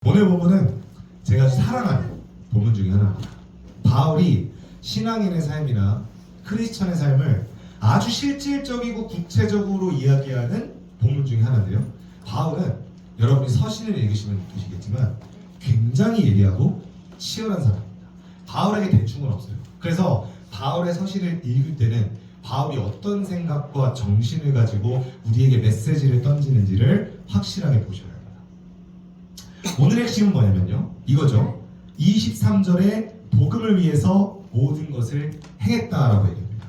오늘 본문은 제가 사랑하는 본문 중에 하나입니다. 바울이 신앙인의 삶이나 크리스천의 삶을 아주 실질적이고 구체적으로 이야기하는 본문 중에 하나인데요. 바울은 여러분이 서신을 읽으시면 느끼시겠지만 굉장히 예리하고 치열한 사람입니다. 바울에게 대충은 없어요. 그래서 바울의 서신을 읽을 때는 바울이 어떤 생각과 정신을 가지고 우리에게 메시지를 던지는지를 확실하게 보셔야 합니다. 오늘의 핵심은 뭐냐면요, 이거죠. 23절에 복음을 위해서 모든 것을 행했다라고 얘기합니다.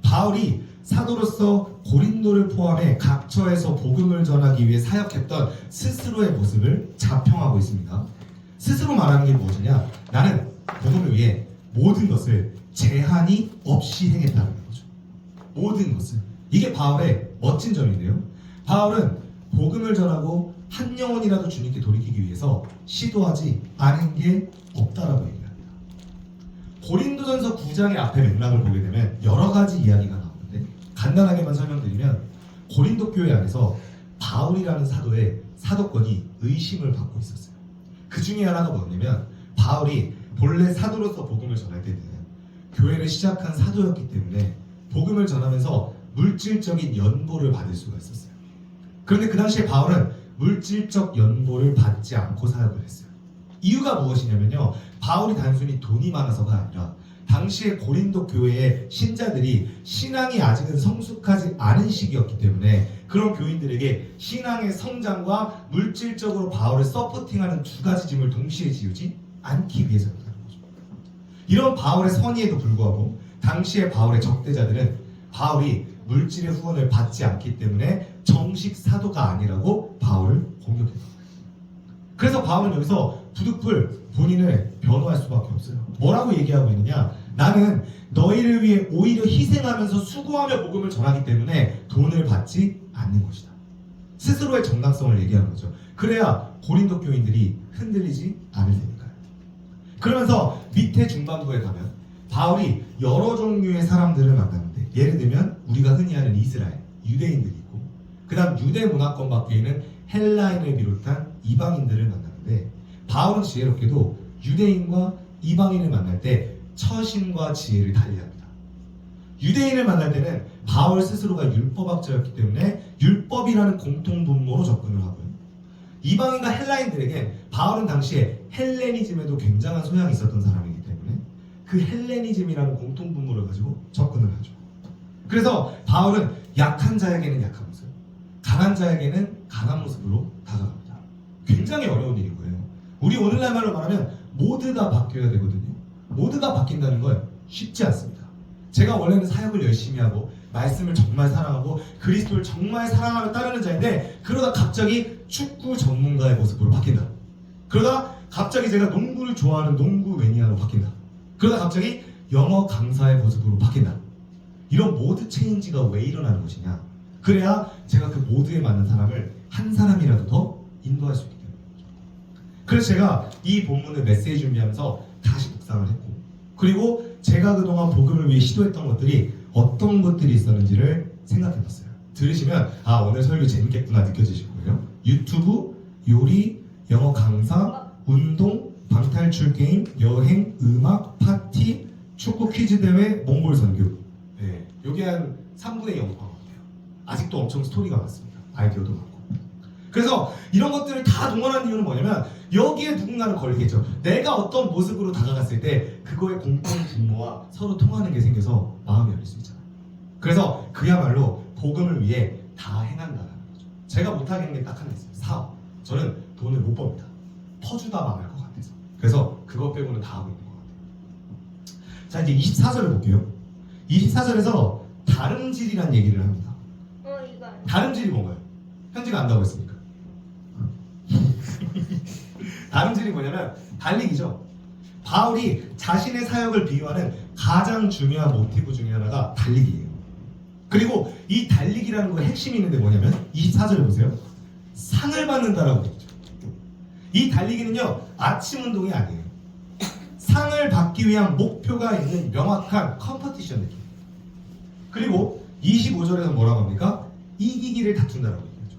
바울이 사도로서 고린도를 포함해 각처에서 복음을 전하기 위해 사역했던 스스로의 모습을 자평하고 있습니다. 스스로 말하는 게 무엇이냐? 나는 복음을 위해 모든 것을 제한이 없이 행했다는 거죠. 모든 것을. 이게 바울의 멋진 점인데요. 바울은 복음을 전하고 한 영혼이라도 주님께 돌이키기 위해서 시도하지 않은 게 없다라고 얘기합니다. 고린도전서 9장의 앞에 맥락을 보게 되면 여러 가지 이야기가 나오는데 간단하게만 설명드리면 고린도 교회 안에서 바울이라는 사도의 사도권이 의심을 받고 있었어요. 그 중에 하나가 뭐냐면 바울이 본래 사도로서 복음을 전할 때는 교회를 시작한 사도였기 때문에 복음을 전하면서 물질적인 연보를 받을 수가 있었어요. 그런데 그 당시에 바울은 물질적 연보를 받지 않고 사역을 했어요. 이유가 무엇이냐면요, 바울이 단순히 돈이 많아서가 아니라 당시에 고린도 교회의 신자들이 신앙이 아직은 성숙하지 않은 시기였기 때문에 그런 교인들에게 신앙의 성장과 물질적으로 바울을 서포팅하는 두 가지 짐을 동시에 지우지 않기 위해서였다는 거죠. 이런 바울의 선의에도 불구하고 당시에 바울의 적대자들은 바울이 물질의 후원을 받지 않기 때문에 정식 사도가 아니라고 바울을 공격했습니다. 그래서 바울은 여기서 부득불 본인을 변호할 수밖에 없어요. 뭐라고 얘기하고 있느냐? 나는 너희를 위해 오히려 희생하면서 수고하며 복음을 전하기 때문에 돈을 받지 않는 것이다. 스스로의 정당성을 얘기하는 거죠. 그래야 고린도 교인들이 흔들리지 않을 테니까요. 그러면서 밑에 중반부에 가면 바울이 여러 종류의 사람들을 만나는데, 예를 들면 우리가 흔히 아는 이스라엘, 유대인들이 있고, 그 다음 유대 문화권 밖에 있는 헬라인을 비롯한 이방인들을 만나는데, 바울은 지혜롭게도 유대인과 이방인을 만날 때 처신과 지혜를 달리합니다. 유대인을 만날 때는 바울 스스로가 율법학자였기 때문에 율법이라는 공통분모로 접근을 하고요. 이방인과 헬라인들에게 바울은 당시에 헬레니즘에도 굉장한 소양이 있었던 사람이기 때문에 그 헬레니즘이라는 공통분모를 가지고 접근을 하죠. 그래서 바울은 약한 자에게는 약한 모습, 강한 자에게는 강한 모습으로 다가갑니다. 굉장히 어려운 일인 거예요. 우리 오늘날 말로 말하면 모두가 바뀌어야 되거든요. 모두가 바뀐다는 건 쉽지 않습니다. 제가 원래는 사역을 열심히 하고 말씀을 정말 사랑하고 그리스도를 정말 사랑하며 따르는 자인데, 그러다 갑자기 축구 전문가의 모습으로 바뀐다. 그러다 갑자기 제가 농구를 좋아하는 농구 매니아로 바뀐다. 그러다 갑자기 영어 강사의 모습으로 바뀐다. 이런 모드 체인지가 왜 일어나는 것이냐? 그래야 제가 그 모드에 맞는 사람을 한 사람이라도 더 인도할 수 있기 때문이죠. 그래서 제가 이 본문을 메시지 준비하면서 다시 묵상을 했고, 그리고 제가 그동안 복음을 위해 시도했던 것들이 어떤 것들이 있었는지를 생각해봤어요. 들으시면 아, 오늘 설교 재밌겠구나 느껴지실 거예요. 유튜브, 요리, 영어 강사, 운동, 방탈출 게임, 여행, 음악, 파티, 축구 퀴즈 대회, 몽골 선교. 네, 요게 한 3분의 0 같아요. 아직도 엄청 스토리가 많습니다. 아이디어도 많고. 그래서 이런 것들을 다 동원한 이유는 뭐냐면 여기에 누군가는 걸리겠죠. 내가 어떤 모습으로 다가갔을 때 그거의 공통 분모와 서로 통하는 게 생겨서 마음이 열릴 수 있잖아요. 그래서 그야말로 복음을 위해 다 행한다는 거죠. 제가 못하겠는 게 딱 하나 있어요. 사업. 저는 돈을 못 법니다. 퍼주다 망할 것 같아서. 그래서 그것 빼고는 다 하고 있는 것 같아요. 자, 이제 24절을 볼게요. 24절에서 다름질이란 얘기를 합니다. 다름질이 뭔가요? 현지가 안다고 했으니까. 다름질이 뭐냐면 달리기죠. 바울이 자신의 사역을 비유하는 가장 중요한 모티브 중에 하나가 달리기예요. 그리고 이 달리기라는 거에 핵심이 있는데 뭐냐면 24절 보세요. 상을 받는다라고 했죠. 이 달리기는요, 아침 운동이 아니에요. 상을 받기 위한 목표가 있는 명확한 컴퍼티션 느낌. 그리고 25절에서 뭐라고 합니까? 이기기를 다툰다라고 얘기하죠.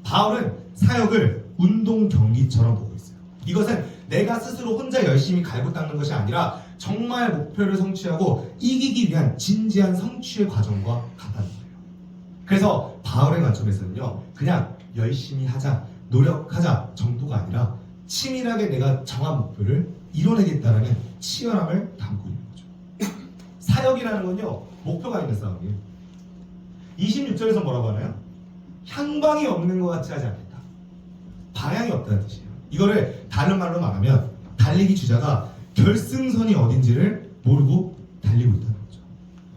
바울은 사역을 운동 경기처럼 보고 있어요. 이것은 내가 스스로 혼자 열심히 갈고 닦는 것이 아니라 정말 목표를 성취하고 이기기 위한 진지한 성취의 과정과 같다는 거예요. 그래서 바울의 관점에서는요, 그냥 열심히 하자, 노력하자 정도가 아니라 치밀하게 내가 정한 목표를 이뤄내겠다라는 치열함을 담고 있는 거죠. 사역이라는 건요, 목표가 있는 싸움이에요. 26절에서 뭐라고 하나요? 향방이 없는 것 같이 하지 않겠다. 방향이 없다는 뜻이에요. 이거를 다른 말로 말하면 달리기 주자가 결승선이 어딘지를 모르고 달리고 있다는 거죠.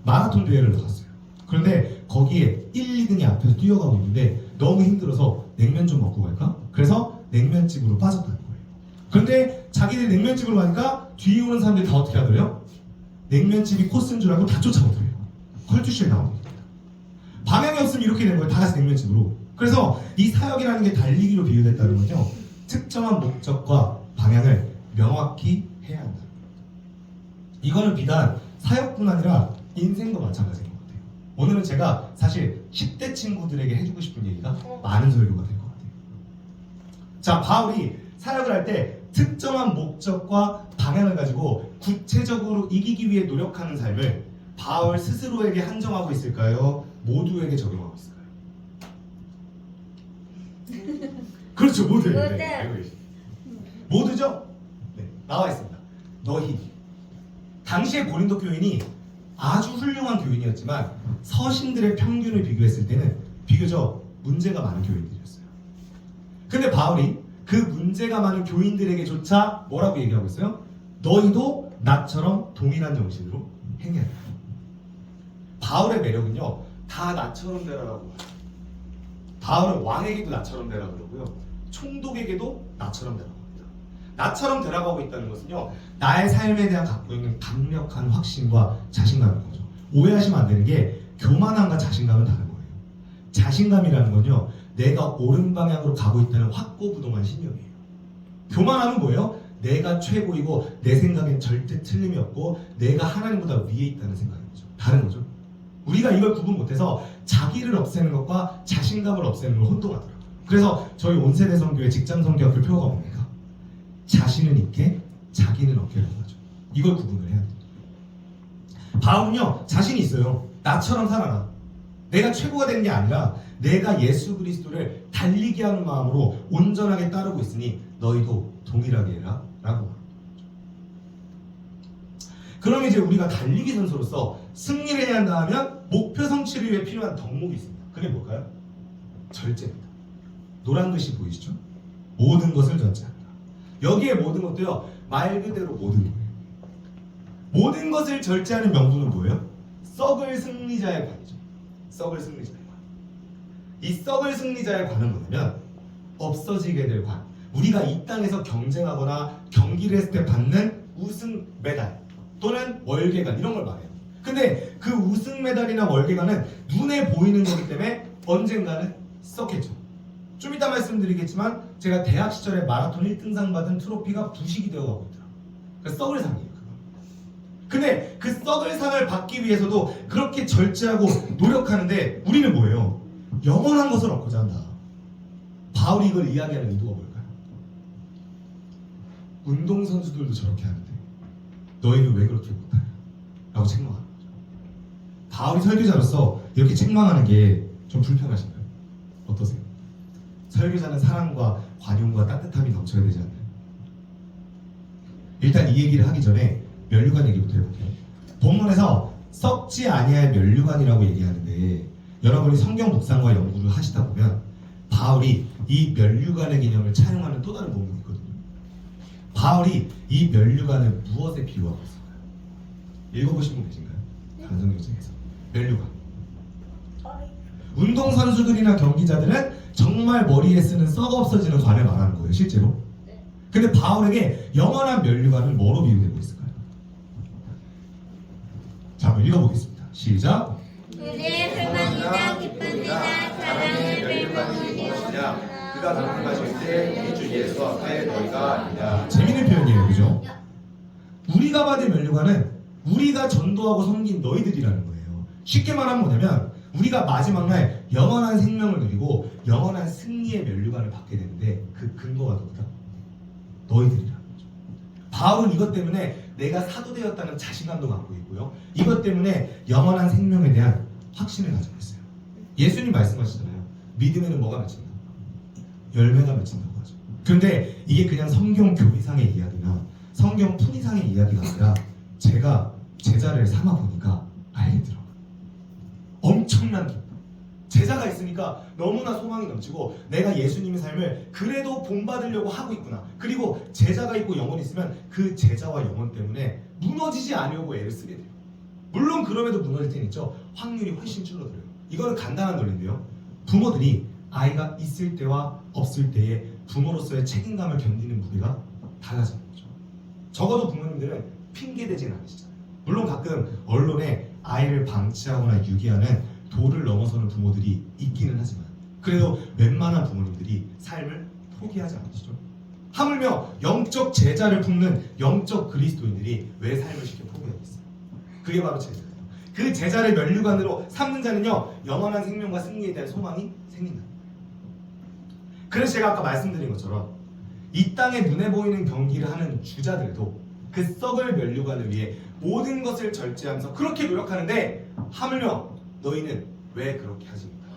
마라톤 대회를 나갔어요. 그런데 거기에 1, 2등이 앞에서 뛰어가고 있는데 너무 힘들어서 냉면 좀 먹고 갈까? 그래서 냉면집으로 빠졌다는 거예요. 그런데 자기들이 냉면집으로 가니까 뒤에 오는 사람들이 다 어떻게 하더래요? 냉면집이 코스인 줄 알고 다 쫓아오더래요. 컬투쇼에 나오는 겁니다. 방향이 없으면 이렇게 되는 거예요. 다 같이 냉면집으로. 그래서 이 사역이라는 게 달리기로 비유됐다는 거죠. 특정한 목적과 방향을 명확히 해야 한다. 이거는 비단 사역뿐 아니라 인생도 마찬가지인 것 같아요. 오늘은 제가 사실 10대 친구들에게 해주고 싶은 얘기가 많은 설교가 될 것 같아요. 자, 바울이 사역을 할 때 특정한 목적과 방향을 가지고 구체적으로 이기기 위해 노력하는 삶을 바울 스스로에게 한정하고 있을까요? 모두에게 적용하고 있을까요? 그렇죠, 모두에게. 모두. 네, 알고 계십니다. 모두죠? 네, 나와 있습니다. 너희. 당시의 고린도 교인이 아주 훌륭한 교인이었지만 서신들의 평균을 비교했을 때는 비교적 문제가 많은 교인들이었어요. 근데 바울이 그 문제가 많은 교인들에게조차 뭐라고 얘기하고 있어요? 너희도 나처럼 동일한 정신으로 행해야 돼. 바울의 매력은요, 다 나처럼 되라고 해요. 바울은 왕에게도 나처럼 되라고 그러고요, 총독에게도 나처럼 되라고 합니다. 나처럼 되라고 하고 있다는 것은요, 나의 삶에 대한 갖고 있는 강력한 확신과 자신감인 거죠. 오해하시면 안 되는 게 교만함과 자신감은 다른 거예요. 자신감이라는 건요, 내가 옳은 방향으로 가고 있다는 확고부동한 신념이에요. 교만함은 뭐예요? 내가 최고이고 내 생각엔 절대 틀림이 없고 내가 하나님보다 위에 있다는 생각인 거죠. 다른 거죠. 우리가 이걸 구분 못해서 자기를 없애는 것과 자신감을 없애는 걸 혼동하더라고요. 그래서 저희 온세대 선교의 직장 선교학교 표어가 뭡니까? 자신은 있게 자기는 없게라고 하죠. 이걸 구분을 해야 돼요. 바울은요, 자신이 있어요. 나처럼 살아라. 내가 최고가 되는 게 아니라 내가 예수 그리스도를 달리게 하는 마음으로 온전하게 따르고 있으니 너희도 동일하게 해라 라고 합니다. 그럼 이제 우리가 달리기 선수로서 승리를 해야 한다 하면 목표 성취를 위해 필요한 덕목이 있습니다. 그게 뭘까요? 절제입니다. 노란 글씨 보이시죠? 모든 것을 절제한다. 여기에 모든 것도요, 말 그대로 모든 거예요. 모든 것을 절제하는 명분은 뭐예요? 썩을 승리자의 관이죠. 썩을 승리자의 관. 이 썩을 승리자의 관은 뭐냐면 없어지게 될 관. 우리가 이 땅에서 경쟁하거나 경기를 했을 때 받는 우승 메달 또는 월계관 이런 걸 말해요. 근데 그 우승 메달이나 월계관은 눈에 보이는 거기 때문에 언젠가는 썩겠죠. 좀 이따 말씀드리겠지만 제가 대학 시절에 마라톤 1등상 받은 트로피가 부식이 되어가고 있더라고요. 그 썩을 상이에요. 근데 그 썩을 상을 받기 위해서도 그렇게 절제하고 노력하는데 우리는 뭐예요? 영원한 것을 얻고자 한다. 바울이 이걸 이야기하는 의도가 뭘까요? 운동선수들도 저렇게 하는데 너희는 왜 그렇게 못하냐? 라고 책망하는 거죠. 바울이 설교자로서 이렇게 책망하는 게 좀 불편하신가요? 어떠세요? 설교자는 사랑과 관용과 따뜻함이 넘쳐야 되지 않나요? 일단 이 얘기를 하기 전에 면류관 얘기부터 해볼게요. 본문에서 썩지 아니할 면류관이라고 얘기하는데 여러분이 성경 묵상과 연구를 하시다 보면 바울이 이 면류관의 개념을 차용하는 또 다른 본문이 있거든요. 바울이 이 면류관을 무엇에 비유하고 있을까요? 읽어보신 분 계신가요? 다른 성경 중에서 면류관. 운동선수들이나 경기자들은 정말 머리에 쓰는 썩어 없어지는 관을 말하는 거예요, 실제로. 근데 바울에게 영원한 면류관은 뭐로 비유되고 있을까요? 자, 한번 읽어보겠습니다. 시작. 우리의 불만이나 기쁨이나 사랑의 면류관이 무엇이냐? 그가 강림하실 때 주 예수 앞에 너희가 아니냐. 재밌는 표현이에요, 그죠? 우리가 받은 면류관은 우리가 전도하고 섬긴 너희들이라는 거예요. 쉽게 말하면 뭐냐면 우리가 마지막 날 영원한 생명을 누리고 영원한 승리의 면류관을 받게 되는데 그 근거가 누구다? 너희들이라는 거죠. 바울은 이것 때문에 내가 사도 되었다는 자신감도 갖고 있고요. 이것 때문에 영원한 생명에 대한 확신을 가지고 있어요. 예수님 말씀하시잖아요. 믿음에는 뭐가 맺힌다? 열매가 맺힌다고 하죠. 그런데 이게 그냥 성경 교리상의 이야기나 성경 풀이상의 이야기가 아니라 제가 제자를 삼아 보니까 알겠더라고요. 엄청난 기쁨. 제자가 있으니까 너무나 소망이 넘치고 내가 예수님의 삶을 그래도 본받으려고 하고 있구나. 그리고 제자가 있고 영혼이 있으면 그 제자와 영혼 때문에 무너지지 않으려고 애를 쓰게 돼요. 물론 그럼에도 무너질 때는 있죠. 확률이 훨씬 줄어들어요. 이거는 간단한 논리인데요. 부모들이 아이가 있을 때와 없을 때의 부모로서의 책임감을 견디는 무게가 달라지는 거죠. 적어도 부모님들은 핑계대진 않으시잖아요. 물론 가끔 언론에 아이를 방치하거나 유기하는 도를 넘어서는 부모들이 있기는 하지만 그래도 웬만한 부모님들이 삶을 포기하지 않으시죠. 하물며 영적 제자를 품는 영적 그리스도인들이 왜 삶을 쉽게 포기하겠어요? 그게 바로 제자예요. 그 제자를 면류관으로 삼는 자는요 영원한 생명과 승리에 대한 소망이 생긴다. 그래서 제가 아까 말씀드린 것처럼 이 땅에 눈에 보이는 경기를 하는 주자들도 그 썩을 면류관을 위해 모든 것을 절제하면서 그렇게 노력하는데 하물며 너희는 왜 그렇게 하십니까?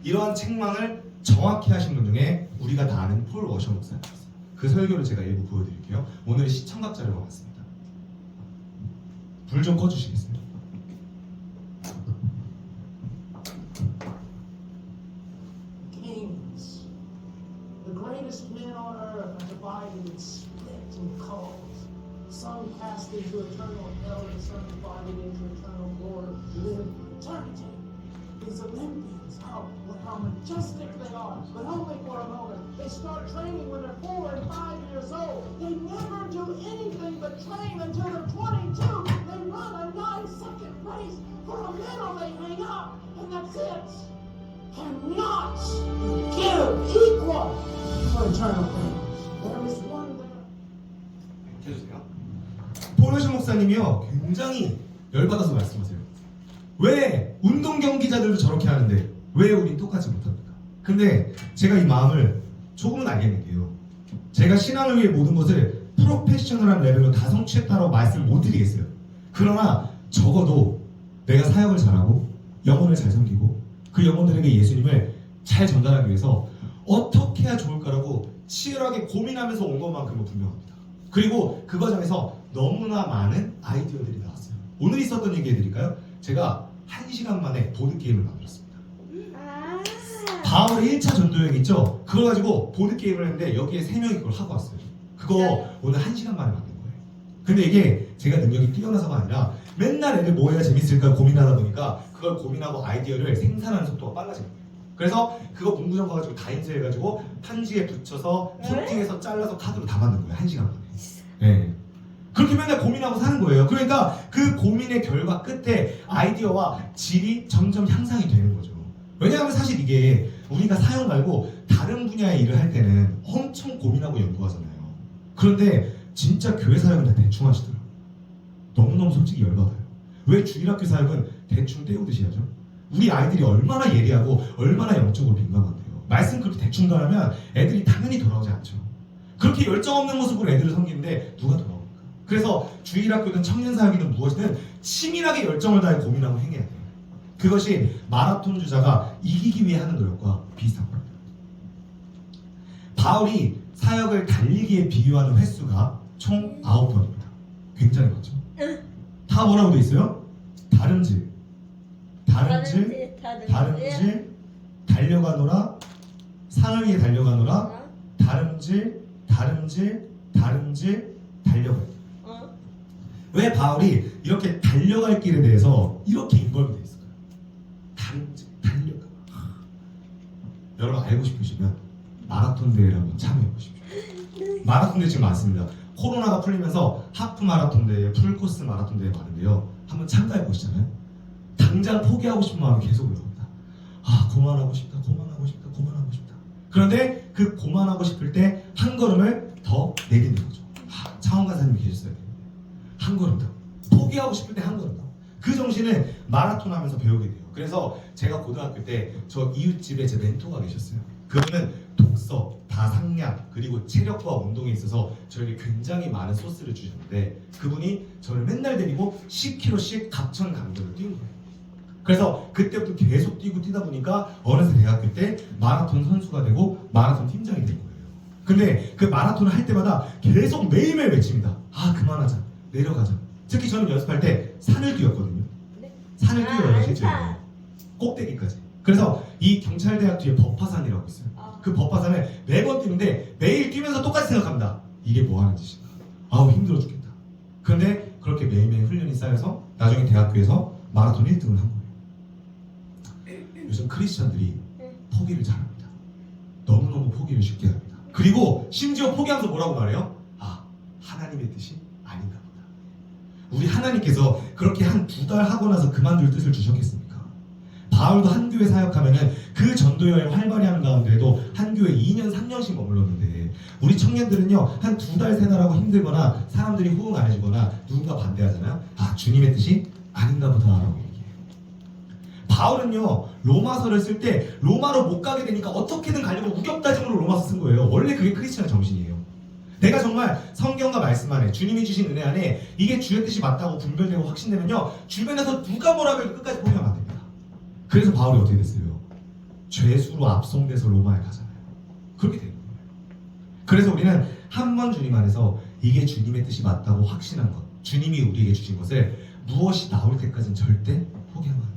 이러한 책망을 정확히 하신 분 중에 우리가 다 아는 폴 워셔 목사님 있어요. 그 설교를 제가 일부 보여드릴게요. 오늘 시청각 자료가 왔습니다. 불 좀 꺼주시겠어요? Kings, the greatest men on earth, are divided and split and called. Some cast into eternal hell and some divided into eternal glory, live eternity. These Olympians, how majestic they are, but only for a moment. They start training when they're 4 and 5 years old. They never do anything but train until they're 22. They run a 9-second race for a medal they hang up, and that's it. Cannot give equal for eternal things. There is one there. 해주세요. 폴 워셔 목사님이요 굉장히 열받아서 말씀하세요. 왜 운동 경기자들도 저렇게 하는데 왜 우린 똑같이 못합니까? 근데 제가 이 마음을 조금은 알겠는데요. 제가 신앙을 위해 모든 것을 프로페셔널한 레벨로 다 성취했다고 말씀을 못 드리겠어요. 그러나 적어도 내가 사역을 잘하고 영혼을 잘 섬기고 그 영혼들에게 예수님을 잘 전달하기 위해서 어떻게 해야 좋을까라고 치열하게 고민하면서 온 것만큼은 분명합니다. 그리고 그 과정에서 너무나 많은 아이디어들이 나왔어요. 오늘 있었던 얘기 해드릴까요? 제가 1시간 만에 보드게임을 만들었습니다. 바울의 1차 전도여행 있죠? 그걸 가지고 보드게임을 했는데 여기에 3명이 그걸 하고 왔어요. 그거 오늘 1시간 만에 만든 거예요. 근데 이게 제가 능력이 뛰어나서가 아니라 맨날 애들 뭐 해야 재밌을까 고민하다 보니까 그걸 고민하고 아이디어를 생산하는 속도가 빨라진 거예요. 그래서 그거 문구점 가가지고 다 인쇄해가지고 편지에 붙여서 코팅해서 잘라서 카드로 다 만든 거예요. 1시간 만에. 네. 그렇게 맨날 고민하고 사는 거예요. 그러니까 그 고민의 결과 끝에 아이디어와 질이 점점 향상이 되는 거죠. 왜냐하면 사실 이게 우리가 사역 말고 다른 분야의 일을 할 때는 엄청 고민하고 연구하잖아요. 그런데 진짜 교회 사역은 다 대충 하시더라고요. 너무너무 솔직히 열받아요. 왜 주일학교 사역은 대충 때우듯이 하죠? 우리 아이들이 얼마나 예리하고 얼마나 영적으로 민감한데요. 말씀 그렇게 대충 가하면 애들이 당연히 돌아오지 않죠. 그렇게 열정 없는 모습으로 애들을 섬기는데 누가 돌아옵니까? 그래서 주일학교든 청년사역이든 무엇이든 치밀하게 열정을 다해 고민하고 행해야 돼요. 그것이 마라톤 주자가 이기기 위해 하는 노력과 비슷한 겁니다. 바울이 사역을 달리기에 비유하는 횟수가 총 9번입니다. 굉장히 많죠? 다 뭐라고 돼 있어요? 다름질, 달려가노라, 상을 위해 달려가노라, 다름질, 달려가. 왜 바울이 이렇게 달려갈 길에 대해서 이렇게 인벌브돼 있을까요? 다름질, 달려가. 여러분 알고 싶으시면 마라톤 대회를 한번 참여해 보십시오. 마라톤 대회 지금 많습니다. 코로나가 풀리면서 하프 마라톤 대회, 풀코스 마라톤 대회 많은데요. 한번 참가해 보시잖아요. 당장 포기하고 싶은 마음이 계속 올라옵니다. 아, 그만하고 싶다. 그런데 그 그만하고 싶을 때 한 걸음을 더 내딛는 거죠. 차원 간사님이 계셨어야 돼요. 한 걸음 더. 포기하고 싶을 때 한 걸음 더. 그 정신을 마라톤 하면서 배우게 돼요. 그래서 제가 고등학교 때 저 이웃집에 제 멘토가 계셨어요. 그분은 독서, 다상량, 그리고 체력과 운동에 있어서 저에게 굉장히 많은 소스를 주셨는데 그분이 저를 맨날 데리고 10km씩 갑천 강도를 뛴 거예요. 그래서 그때부터 계속 뛰다 보니까 어느새 대학교 때 마라톤 선수가 되고 마라톤 팀장이 된 거예요. 근데 그 마라톤을 할 때마다 계속 매일매일 외칩니다. 아, 그만하자, 내려가자. 특히 저는 연습할 때 산을 뛰었거든요. 산을 뛰어요, 실제로. 꼭대기까지. 그래서 이 경찰대학 뒤에 법화산이라고 있어요. 그 법화산을 매번 뛰는데 매일 뛰면서 똑같이 생각합니다. 이게 뭐 하는 짓인가? 아우, 힘들어 죽겠다. 그런데 그렇게 매일매일 훈련이 쌓여서 나중에 대학교에서 마라톤 1등을 한 거예요. 요즘 크리스천들이 포기를 잘합니다. 너무너무 포기를 쉽게 합니다. 그리고 심지어 포기하면서 뭐라고 말해요? 아, 하나님의 뜻이 아닌가 보다. 우리 하나님께서 그렇게 한 2달 하고 나서 그만둘 뜻을 주셨겠습니까? 바울도 한 교회 사역하면은 그 전도 여행 활발히 하는 가운데에도 한 교회 2년 3년씩 머물렀는데 우리 청년들은요 한 2달 3달 하고 힘들거나 사람들이 호응 안 해주거나 누군가 반대하잖아요. 아, 주님의 뜻이 아닌가 보다라고 얘기해요. 바울은요 로마서를 쓸 때 로마로 못 가게 되니까 어떻게든 가려고 우격다짐으로 로마서 쓴 거예요. 원래 그게 크리스천의 정신이에요. 내가 정말 성경과 말씀 안에 주님이 주신 은혜 안에 이게 주의 뜻이 맞다고 분별되고 확신되면요 주변에서 누가 뭐라고 해도 끝까지 포기하면 안 됩니다. 그래서 바울이 어떻게 됐어요? 죄수로 압송돼서 로마에 가잖아요. 그렇게 되는 거예요. 그래서 우리는 한 번 주님 안에서 이게 주님의 뜻이 맞다고 확신한 것, 주님이 우리에게 주신 것을 무엇이 나올 때까지는 절대 포기하면 안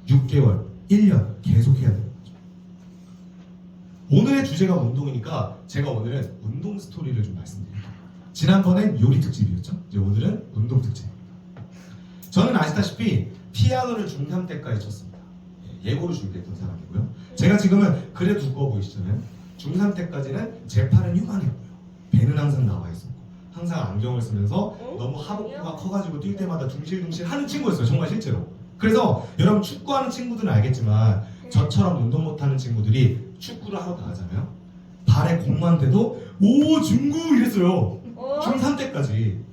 돼요. 6개월, 1년 계속 해야 되는 거죠. 오늘의 주제가 운동이니까 제가 오늘은 운동 스토리를 좀 말씀드릴게요. 지난번엔 요리 특집이었죠. 이제 오늘은 운동 특집입니다. 저는 아시다시피 피아노를 중3 때까지 쳤습니다. 예고를 준비했던 사람이고요. 제가 지금은 그래 두꺼워 보이시잖아요. 중3 때까지는 제 팔은 요만했고요. 배는 항상 나와 있었고 항상 안경을 쓰면서 너무 하복부가 커가지고 뛸 때마다 둥실둥실 하는 친구였어요. 정말 실제로. 그래서 여러분 축구하는 친구들은 알겠지만 저처럼 운동 못하는 친구들이 축구를 하러 나가잖아요. 발에 공만 대도 오 중구 이랬어요. 중3 때까지.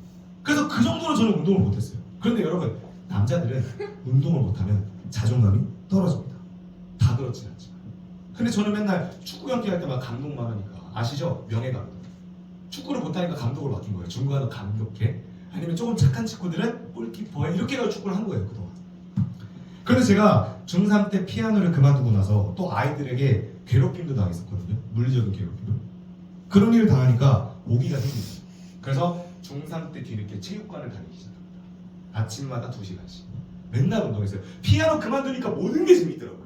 그래서 그 정도로 저는 운동을 못했어요. 그런데 여러분 남자들은 운동을 못하면 자존감이 떨어집니다. 다 그렇진 않지만. 근데 저는 맨날 축구 경기 할 때만 감독만 하니까 아시죠? 명예감독. 축구를 못하니까 감독을 맡긴 거예요. 중간은 감독해. 아니면 조금 착한 친구들은 골키퍼에 이렇게 해서 축구를 한 거예요. 그동안. 그래서 제가 중3 때 피아노를 그만두고 나서 또 아이들에게 괴롭힘도 당했었거든요. 물리적인 괴롭힘을. 그런 일을 당하니까 오기가 생겼어요. 그래서 중3 때 뒤늦게 체육관을 다니기 시작합니다. 아침마다 2시간씩 맨날 운동했어요. 피아노 그만두니까 모든 게 재밌더라고요.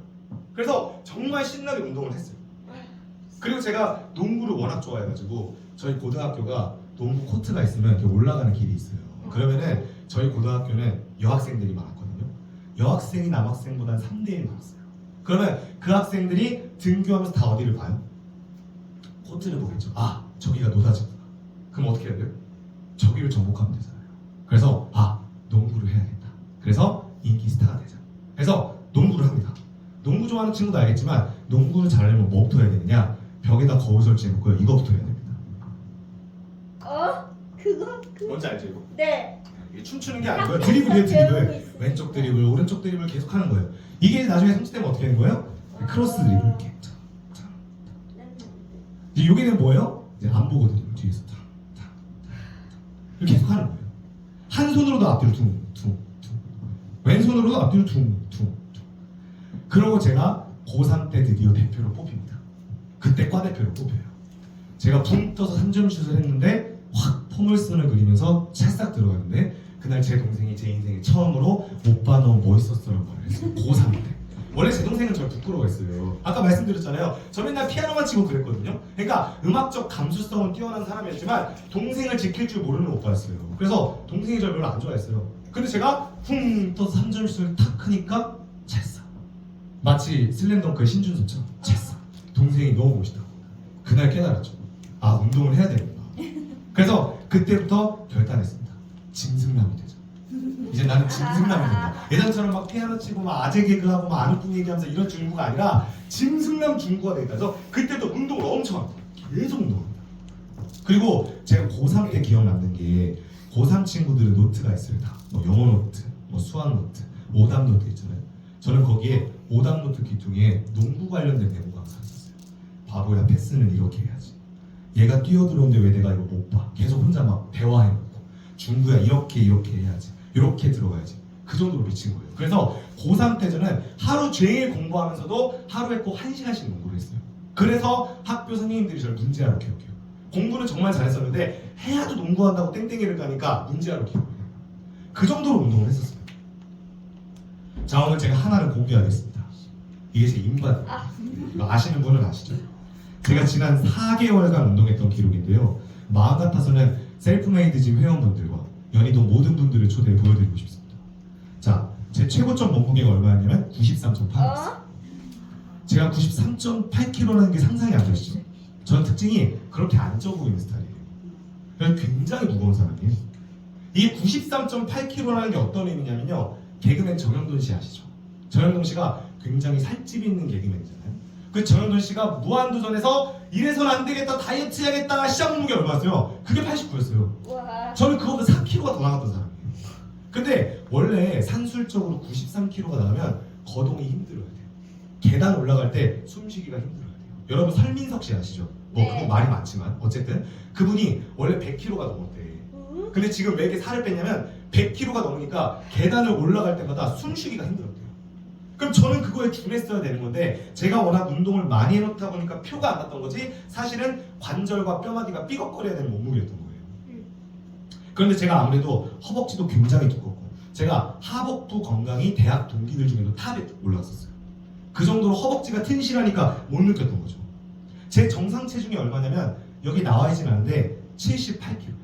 그래서 정말 신나게 운동을 했어요. 그리고 제가 농구를 워낙 좋아해가지고 저희 고등학교가 농구 코트가 있으면 이렇게 올라가는 길이 있어요. 그러면은 저희 고등학교는 여학생들이 많았거든요. 여학생이 남학생보다는 3대1 많았어요. 그러면 그 학생들이 등교하면서 다 어디를 봐요? 코트를 보겠죠. 아, 저기가 노다지구나. 그럼 어떻게 해야 돼요? 저기를 정복하면 되잖아요. 그래서 아, 농구를 해야겠다. 그래서 인기 스타가 되자. 그래서 농구를 합니다. 농구 좋아하는 친구도 알겠지만 농구를 잘하려면 뭐부터 해야 되느냐? 벽에다 거울 설치해놓고요. 이거부터 해야 됩니다. 그거? 뭔지 알죠 이거? 네. 이게 춤추는 게 아니고요. 드리블이에요, 드리블. 왼쪽 드리블, 오른쪽 드리블 계속 하는 거예요. 이게 나중에 성취되면 어떻게 되는 거예요? 크로스 드리블 이렇게. 이제 여기는 뭐예요? 이제 안 보거든요. 뒤에서 이렇게 계속 하는 거예요. 한 손으로도 앞뒤로 퉁퉁퉁, 왼손으로도 앞뒤로 퉁퉁퉁. 그러고 제가 고3 때 드디어 대표로 뽑힙니다. 그때 과대표로 뽑혀요. 제가 붕 떠서 3점 슛을 했는데 확 폼을 쓰는 그리면서 찰싹 들어가는데 그날 제 동생이 제 인생에 처음으로 오빠 너무 멋있었어라고 말을 했어요. 고3 때. 원래 제 동생은 저를 부끄러워했어요. 아까 말씀드렸잖아요. 저 맨날 피아노만 치고 그랬거든요. 그러니까 음악적 감수성은 뛰어난 사람이었지만 동생을 지킬 줄 모르는 오빠였어요. 그래서 동생이 저를 별로 안 좋아했어요. 근데 제가 쿵 떠서 3점 슛을 탁 하니까 찰싹. 마치 슬램덩크의 신준수처럼 찰싹. 동생이 너무 멋있다고. 그날 깨달았죠. 아, 운동을 해야 되는구나. 그래서 그때부터 결단했습니다. 짐승남이 되자. 이제 나는 짐승남이 된다. 예전처럼 막 피아노 치고 막 아재 개그하고 막 아는 뿐 얘기하면서 이런 중구가 아니라 짐승남 중구가 되겠다. 그래서 그때부터 운동을 엄청 합니다. 계속 운동합니다. 그리고 제가 고3 때 기억 남는 게 고3 친구들은 노트가 있어요. 다. 뭐 영어 노트, 뭐 수학 노트, 오답 노트 있잖아요. 저는 거기에 오답노트 귀퉁이에 농구 관련된 내용가 항상 있었어요. 바보야, 패스는 이렇게 해야지. 얘가 뛰어들어오는데 왜 내가 이거 못 봐? 계속 혼자 막 대화해놓고 중구야 이렇게 해야지. 이렇게 들어가야지. 그 정도로 미친 거예요. 그래서 고3 때 저는 하루 종일 공부하면서도 하루에 꼭 1시간씩 농구를 했어요. 그래서 학교 선생님들이 저를 문제아로 기억해요. 공부는 정말 잘했었는데 해야도 농구한다고 땡땡이를 가니까 문제아로 기억해요. 그 정도로 운동을 했었어요. 자, 오늘 제가 하나를 공개하겠습니다. 이게 제 인바디입니다. 이거 아시는 분은 아시죠? 제가 지난 4개월간 운동했던 기록인데요. 마음 같아서는 셀프메이드 짐 회원분들과 연희동 모든 분들을 초대해 보여드리고 싶습니다. 자, 제 최고점 몸무게가 얼마였냐면 93.8였어요. 제가 93.8kg라는 게 상상이 안 되시죠? 저는 특징이 그렇게 안 쪄 보이는 스타일이에요. 그래서 굉장히 무거운 사람이에요. 이게 93.8kg라는 게 어떤 의미냐면요. 개그맨 정영돈 씨 아시죠? 정영돈 씨가 굉장히 살집 있는 개그맨이잖아요. 그 정영돈 씨가 무한도전에서 이래선 안 되겠다, 다이어트 해야겠다, 시작 몸무게 얼마였어요? 그게 89였어요. 저는 그거보다 4kg가 더 나갔던 사람이에요. 근데 원래 산술적으로 93kg가 나가면 거동이 힘들어야 돼요. 계단 올라갈 때 숨쉬기가 힘들어야 돼요. 여러분 설민석 씨 아시죠? 뭐 그건 말이 많지만 어쨌든 그분이 원래 100kg가 넘었대. 근데 지금 왜 이렇게 살을 뺐냐면 100kg가 넘으니까 계단을 올라갈 때마다 숨쉬기가 힘들었대요. 그럼 저는 그거에 준했어야 되는 건데 제가 워낙 운동을 많이 해놓다 보니까 표가 안 났던 거지 사실은 관절과 뼈마디가 삐걱거려야 되는 몸무게였던 거예요. 그런데 제가 아무래도 허벅지도 굉장히 두껍고 제가 하복부 건강이 대학 동기들 중에도 탑에 올라왔었어요. 그 정도로 허벅지가 튼실하니까 못 느꼈던 거죠. 제 정상 체중이 얼마냐면 여기 나와 있진 않은데 78kg.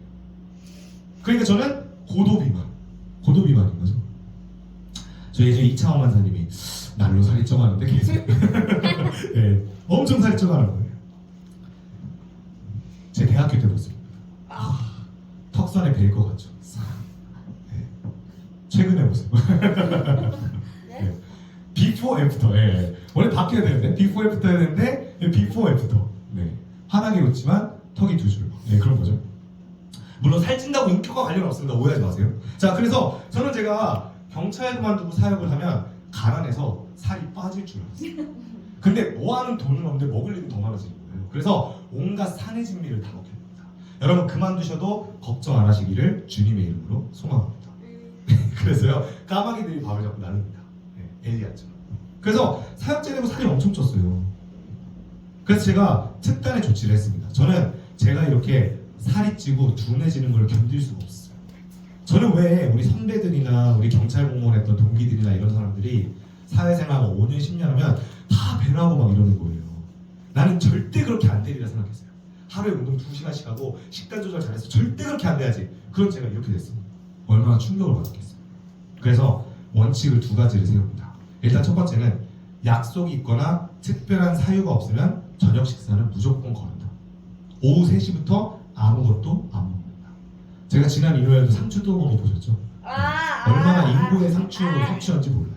그러니까 저는 고도 비만인 거죠. 저 예전에 이창호 만사님이 날로 살이 쪄가는데 계속 네, 엄청 살이 쪄가는 거예요. 제 대학교 때 모습입니다. 턱선에 베일 것 같죠? 네. 최근의 모습. 네. 비포 애프터. 예. 원래 바뀌어야 되는데 비포 애프터 해야 되는데 비포 애프터. 네. 환하게 웃지만 턱이 두 줄. 네, 그런 거죠. 물론 살찐다고 인격과 관련 없습니다. 오해하지 마세요. 자, 그래서 저는 제가 경찰 그만두고 사역을 하면 가난해서 살이 빠질 줄 알았어요. 근데 뭐하는 돈은 없는데 먹을 일이 더 많아지는 거예요. 그래서 온갖 산의 진미를 다 먹게 됩니다. 여러분 그만두셔도 걱정 안 하시기를 주님의 이름으로 소망합니다. 그래서요 까마귀들이 밥을 잡고 나눕니다. 네, 엘리야처럼. 그래서 사역제 되고 살이 엄청 쪘어요. 그래서 제가 특단의 조치를 했습니다. 저는 제가 이렇게 살이 찌고 둔해지는 걸 견딜 수가 없어요. 저는 왜 우리 선배들이나 우리 경찰 공무원 했던 동기들이나 이런 사람들이 사회생활 5년 10년 하면 다 배나고 막 이러는 거예요. 나는 절대 그렇게 안 되리라 생각했어요. 하루에 운동 2시간씩 하고 식단 조절 잘해서 절대 그렇게 안 돼야지. 그럼 제가 이렇게 됐습니다. 얼마나 충격을 받았겠어요. 그래서 원칙을 2가지를 세웁니다. 일단 첫 번째는 약속이 있거나 특별한 사유가 없으면 저녁 식사는 무조건 거른다. 오후 3시부터 아무것도 안 먹는다. 제가 지난 일요일에도 상추 또 먹어보셨죠? 얼마나 인고의 상추를 섭취한지 몰라요.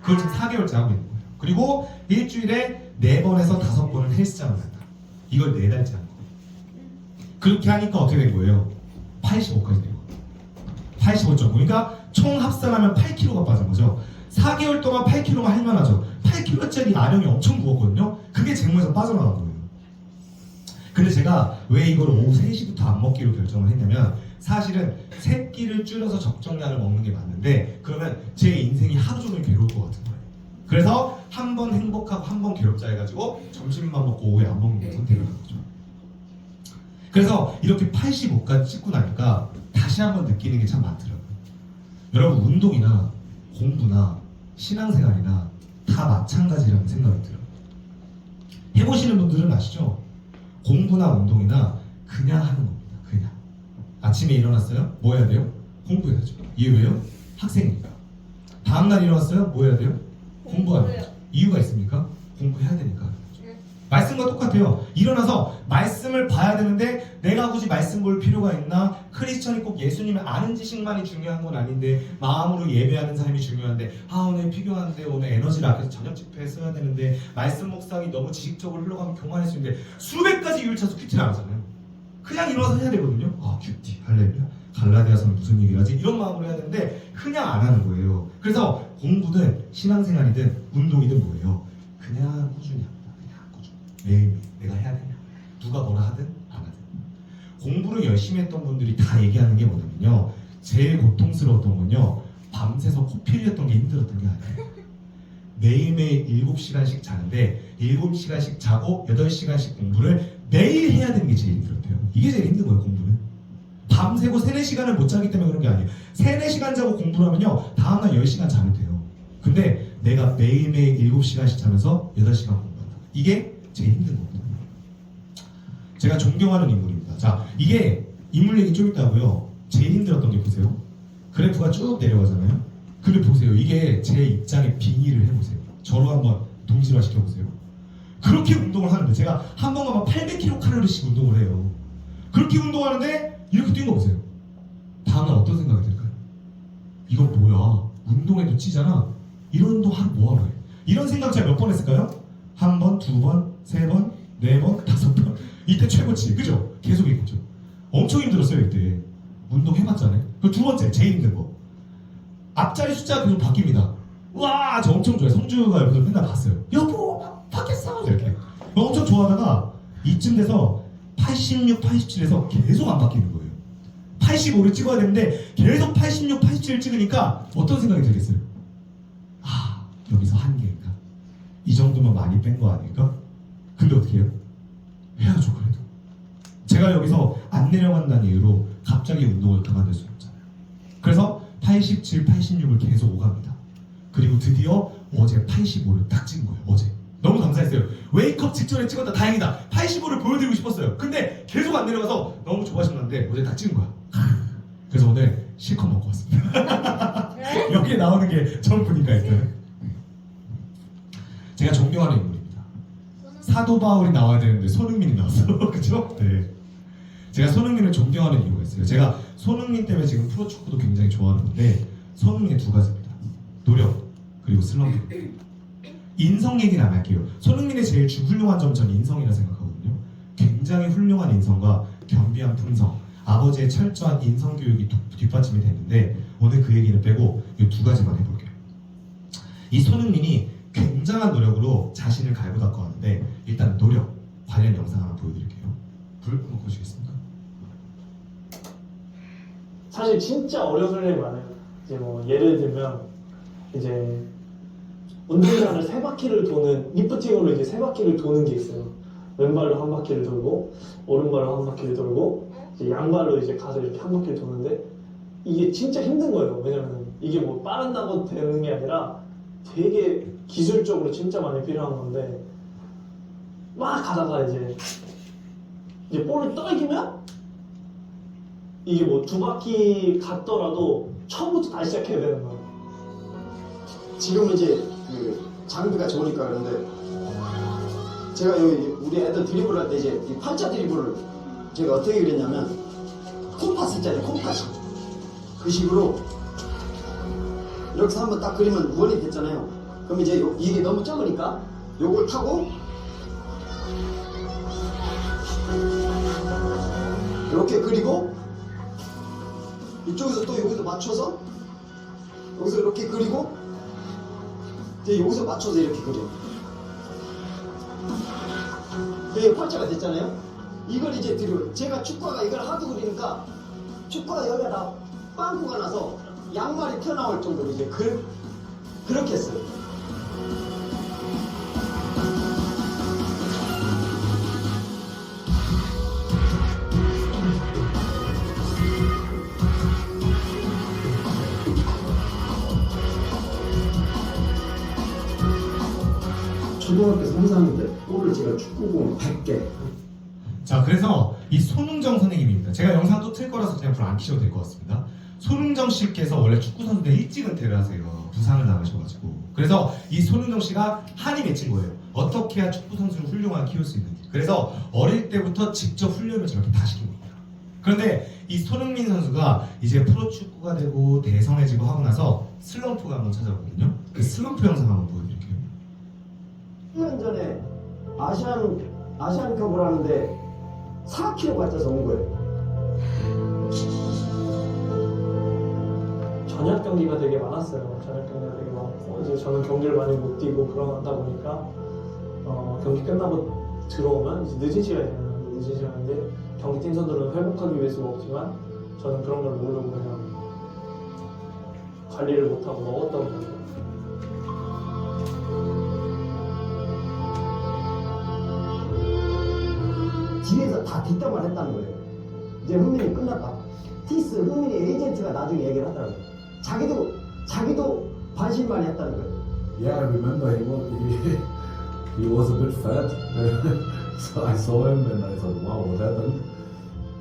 그걸 지금 4개월째 하고 있는 거예요. 그리고 일주일에 4번에서 5번은 헬스장을 간다. 이걸 4달째 한 거예요. 그렇게 하니까 어떻게 된 거예요? 85까지 된 거예요. 85.9. 그러니까 총 합산하면 8kg가 빠진 거죠. 4개월 동안 8kg가 할만하죠. 8kg짜리 아령이 엄청 무겁거든요. 그게 제 몸에서 빠져나간 거예요. 근데 제가 왜 이걸 오후 3시부터 안 먹기로 결정을 했냐면 사실은 3끼를 줄여서 적정량을 먹는 게 맞는데 그러면 제 인생이 하루 종일 괴로울 것 같은 거예요. 그래서 한 번 행복하고 한 번 괴롭자 해가지고 점심만 먹고 오후에 안 먹는 걸 선택을 한 거죠. 그래서 이렇게 85까지 찍고 나니까 다시 한번 느끼는 게 참 많더라고요. 여러분 운동이나 공부나 신앙생활이나 다 마찬가지라는 생각이 들어요. 해보시는 분들은 아시죠? 공부나 운동이나 그냥 하는 겁니다. 그냥 아침에 일어났어요? 뭐 해야 돼요? 공부해야죠. 이게 왜요? 학생이니까. 다음날 일어났어요? 뭐 해야 돼요? 공부해야 돼요. 이유가 있습니까? 공부해야 되니까. 말씀과 똑같아요. 일어나서 말씀을 봐야 되는데 내가 굳이 말씀 볼 필요가 있나? 크리스천이 꼭 예수님을 아는 지식만이 중요한 건 아닌데 마음으로 예배하는 삶이 중요한데 오늘 필요한데 오늘 에너지를 아껴서 저녁 집회에 써야 되는데 말씀 묵상이 너무 지식적으로 흘러가면 교만할 수 있는데 수백 가지 이유를 찾아서 큐티를 안 하잖아요. 그냥 일어나서 해야 되거든요. 큐티 할렐루야. 갈라디아서는 무슨 얘기를 하지? 이런 마음으로 해야 되는데 그냥 안 하는 거예요. 그래서 공부든 신앙생활이든 운동이든 뭐예요? 그냥 꾸준히 합니다. 그냥 꾸준히. 매일매일 내가 해야 되냐. 누가 뭐라 하든 안 하든. 공부를 열심히 했던 분들이 다 얘기하는 게 뭐냐면요. 제일 고통스러웠던 건요. 밤새서 코피 흘렸던 게 힘들었던 게 아니에요. 매일매일 7시간씩 자는데 7시간씩 자고 8시간씩 공부를 매일 해야 되는 게 제일 힘들었대요. 이게 제일 힘든 거예요, 공부는. 밤새고 3, 4시간을 못 자기 때문에 그런 게 아니에요. 3, 4시간 자고 공부를 하면요. 다음날 10시간 자면 돼요. 근데 내가 매일매일 7시간씩 자면서 8시간 공부한다. 이게 제일 힘든 거거든요. 제가 존경하는 인물입니다. 자, 이게 인물 얘기 좀 있다고요. 제일 힘들었던 게 보세요. 그래프가 쭉 내려가잖아요. 근데 보세요. 이게 제 입장에 빙의를 해보세요. 저로 한번 동질화 시켜보세요. 그렇게 운동을 하는데 제가 한 번 가면 800kcal씩 운동을 해요. 그렇게 운동하는데 이렇게 뛴 거 보세요. 다음날 어떤 생각이 들까요? 이거 뭐야? 운동해도 찌잖아. 이런 운동 하루 뭐하러 해? 이런 생각 제가 몇 번 했을까요? 한 번, 두 번, 세 번, 네 번, 다섯 번. 이때 최고치, 그죠? 계속 했죠. 엄청 힘들었어요 이때. 운동 해봤잖아요. 그 두 번째, 제일 힘든 거. 앞자리 숫자가 계속 바뀝니다. 와, 저 엄청 좋아해. 성주가 옆에서 맨날 봤어요. 여보, 바뀌었어. 이렇게. 엄청 좋아하다가 이쯤 돼서 86, 87에서 계속 안 바뀌는 거예요. 85를 찍어야 되는데 계속 86, 87을 찍으니까 어떤 생각이 들겠어요? 아, 여기서 한계인가? 이 정도면 많이 뺀 거 아닐까? 근데 어떻게 해요? 해야죠, 그래도. 제가 여기서 안 내려간다는 이유로 갑자기 운동을 그만둘 수 없잖아요. 그래서 87, 86을 계속 오갑니다. 그리고 드디어 어제 85를 딱 찍은 거예요. 어제. 너무 감사했어요. 웨이크업 직전에 찍었다. 다행이다. 85를 보여드리고 싶었어요. 근데 계속 안 내려가서 너무 좋아하셨는데 어제 딱 찍은 거야. 그래서 오늘 실컷 먹고 왔습니다. 여기에 나오는 게 전부니까 일단. 제가 존경하는 인물입니다. 사도 바울이 나와야 되는데 손흥민이 나왔어. 그죠? 네. 제가 손흥민을 존경하는 이유가 있어요. 제가 손흥민 때문에 지금 프로축구도 굉장히 좋아하는 건데 손흥민의 두 가지입니다. 노력 그리고 슬럼프. 인성 얘기는 안 할게요. 손흥민의 제일 훌륭한 점은 저는 인성이라 생각하거든요. 굉장히 훌륭한 인성과 겸비한 품성, 아버지의 철저한 인성 교육이 뒷받침이 됐는데 오늘 그 얘기는 빼고 이 두 가지만 해볼게요. 이 손흥민이 굉장한 노력으로 자신을 갈고 닦아왔는데 일단 노력 관련 영상 하나 보여드릴게요. 불 한번 보시겠습니까? 사실 진짜 어려운 일이 많아요. 이제 뭐 예를 들면 이제 운동장을 3바퀴를 도는 리프팅으로 이제 3바퀴를 도는 게 있어요. 왼발로 한 바퀴를 돌고 오른발로 한 바퀴를 돌고 이제 양발로 이제 가서 이렇게 한 바퀴를 도는데 이게 진짜 힘든 거예요. 왜냐면 이게 뭐 빠른다고 되는 게 아니라 되게 기술적으로 진짜 많이 필요한 건데 막 가다가 이제 볼을 떨기면 이게 뭐 2바퀴 갔더라도 처음부터 다시 시작해야 되는 거예요. 지금은 이제 그 장비가 좋으니까 그런데 제가 여기 우리 애들 드리블 할 때 이제 이 팔자 드리블을 제가 어떻게 그랬냐면 콤파스 있잖아요. 콤파스 그 식으로 이렇게 해서 한번 딱 그리면 원이 됐잖아요. 그럼 이제 이게 너무 적으니까 요걸 타고 이렇게 그리고 이쪽에서 또 여기서 맞춰서 여기서 이렇게 그리고 이제 여기서 맞춰서 이렇게 그려. 이게 팔자가 됐잖아요. 이걸 이제 드리블. 제가 축구가 이걸 하도 그리니까 축구가 여기가 다 빵꾸가 나서 양말이 튀어나올 정도로 이제 그렇게 했어요. 초등학교 3, 4학년 때 볼을 제가 축구공 100개. 자, 그래서 이 손흥정 선생님입니다. 제가 영상 또 틀 거라서 그냥 불 안 켜셔도 될 것 같습니다. 손흥정 씨께서 원래 축구 선수 때 일찍 은퇴를 하세요. 부상을 당하셔가지고. 그래서 이 손흥정 씨가 한이 맺힌 거예요. 어떻게 해야 축구 선수를 훌륭하게 키울 수 있는지. 그래서 어릴 때부터 직접 훈련을 저렇게 다 시킨 겁니다. 그런데 이 손흥민 선수가 이제 프로축구가 되고 대성해지고 하고 나서 슬럼프가 한번 찾아오거든요. 그 슬럼프 영상 한번 보여드릴게요. 1년 전에 아시안컵을 하는데 4kg 갖다 온 거예요. 저녁 경기가 되게 많았어요. 저녁 경기가 되게 많고 이제 저는 경기를 많이 못 뛰고 그러다 보니까 경기 끝나고 들어오면 이제 늦은 시간이에요. 늦은 시간인데 경기 뛴 선수들은 회복하기 위해서 먹지만 저는 그런 걸 모르고 그냥 관리를 못하고 먹었던 거예요. 뒤에서 다 뒷담화를 했다는 거예요. 이제 흥민이 끝났다. 티스 흥민이 에이전트가 나중에 얘기를 하더라고요. 자기도 반신반의 했다는 거예요. Yeah, I remember he was a bit fat. So I saw him and I thought, wow, what happened?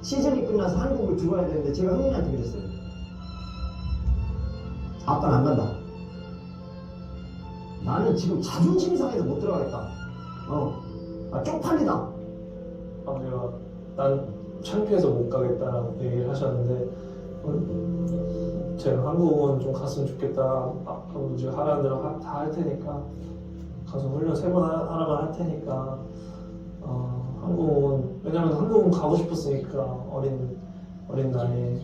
시즌이 끝나서 한국을 들어와야 되는데 제가 흥민이한테 그랬어요. 아빠는 안 간다. 나는 지금 자존심 상해서 못 들어가겠다. 쪽팔리다. 아버지가 난 창피해서 못 가겠다라고 얘기를 하셨는데 제가 한국은 좀 갔으면 좋겠다. 아버지 하라는 대로 다 할 테니까 가서 훈련 3번 하라고 할 테니까 한국은 왜냐면 한국은 가고 싶었으니까 어린 나이에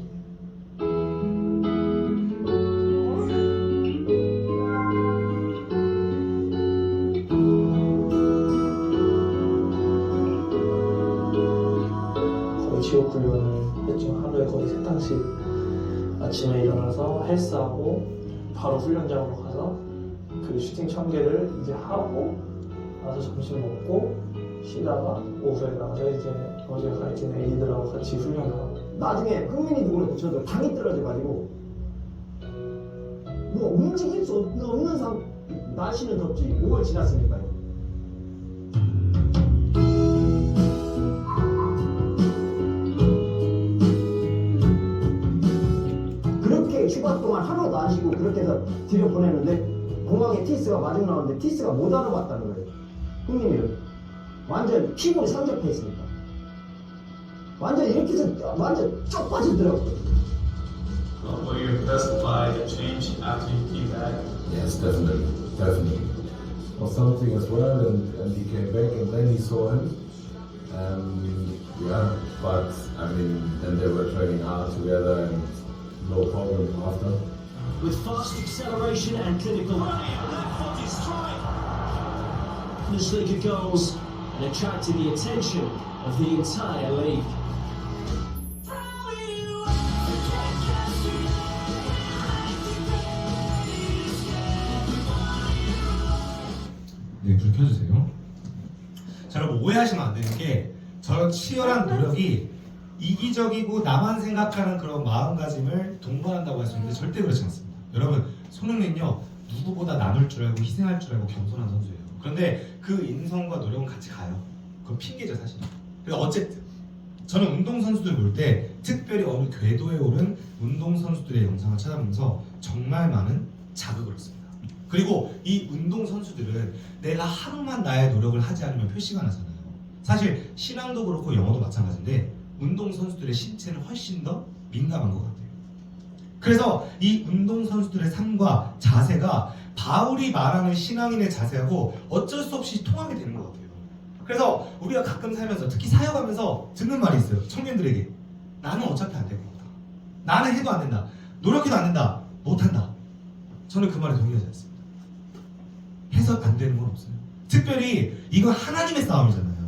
거의 지옥 훈련을 했죠. 하루에 거의 3탕씩 아침에 일어나서 헬스하고 바로 훈련장으로 가서 그 슈팅 1000개를 이제 하고 나서 점심 먹고 쉬다가 오후에 나가서 이제 어제 가르친 애기들하고 같이 훈련을 하고 나중에 흥민이 누구를 붙여도 당이 떨어져가지고 뭐 움직일 수 없는 날씨는 덥지. 5월 지났으니까요. 그렇게 휴가 동안 하루도 안 쉬고 그렇게 해서 들여보내는데 공항에 티스가 마중 나오는데 티스가 못 알아봤다는 거예요. 흥민이를 완전 피골이 상접해 있으니까 완전 이렇게 해서 완전 쪽 빠지더라고요. Were you impressed by the change after you came back? Yes, definitely. Or something as well, and he came back and then he saw him. Yeah, but I mean, then they were training hard together and no problem after. With fast acceleration and clinical left-footed strike. Bundesliga goals and attracted the attention of the entire league. 네, 불 켜주세요. 자, 여러분 오해하시면 안 되는 게 저런 치열한 노력이 이기적이고 나만 생각하는 그런 마음가짐을 동반한다고 했었는데 절대 그렇지 않습니다. 여러분 손흥민요 누구보다 남을 줄 알고 희생할 줄 알고 겸손한 선수예요. 그런데 그 인성과 노력은 같이 가요. 그건 핑계죠 사실. 그래서 어쨌든 저는 운동선수들 볼 때 특별히 어느 궤도에 오른 운동선수들의 영상을 찾아보면서 정말 많은 자극을 얻습니다. 그리고 이 운동선수들은 내가 하루만 나의 노력을 하지 않으면 표시가 나잖아요. 사실 신앙도 그렇고 영어도 마찬가지인데 운동선수들의 신체는 훨씬 더 민감한 것 같아요. 그래서 이 운동선수들의 삶과 자세가 바울이 말하는 신앙인의 자세하고 어쩔 수 없이 통하게 되는 것 같아요. 그래서 우리가 가끔 살면서 특히 사역하면서 듣는 말이 있어요. 청년들에게 나는 어차피 안 될 것 같다. 나는 해도 안 된다. 노력해도 안 된다. 못한다. 저는 그 말에 동의하지 않습니다. 해서 안 되는 건 없어요. 특별히 이건 하나님의 싸움이잖아요.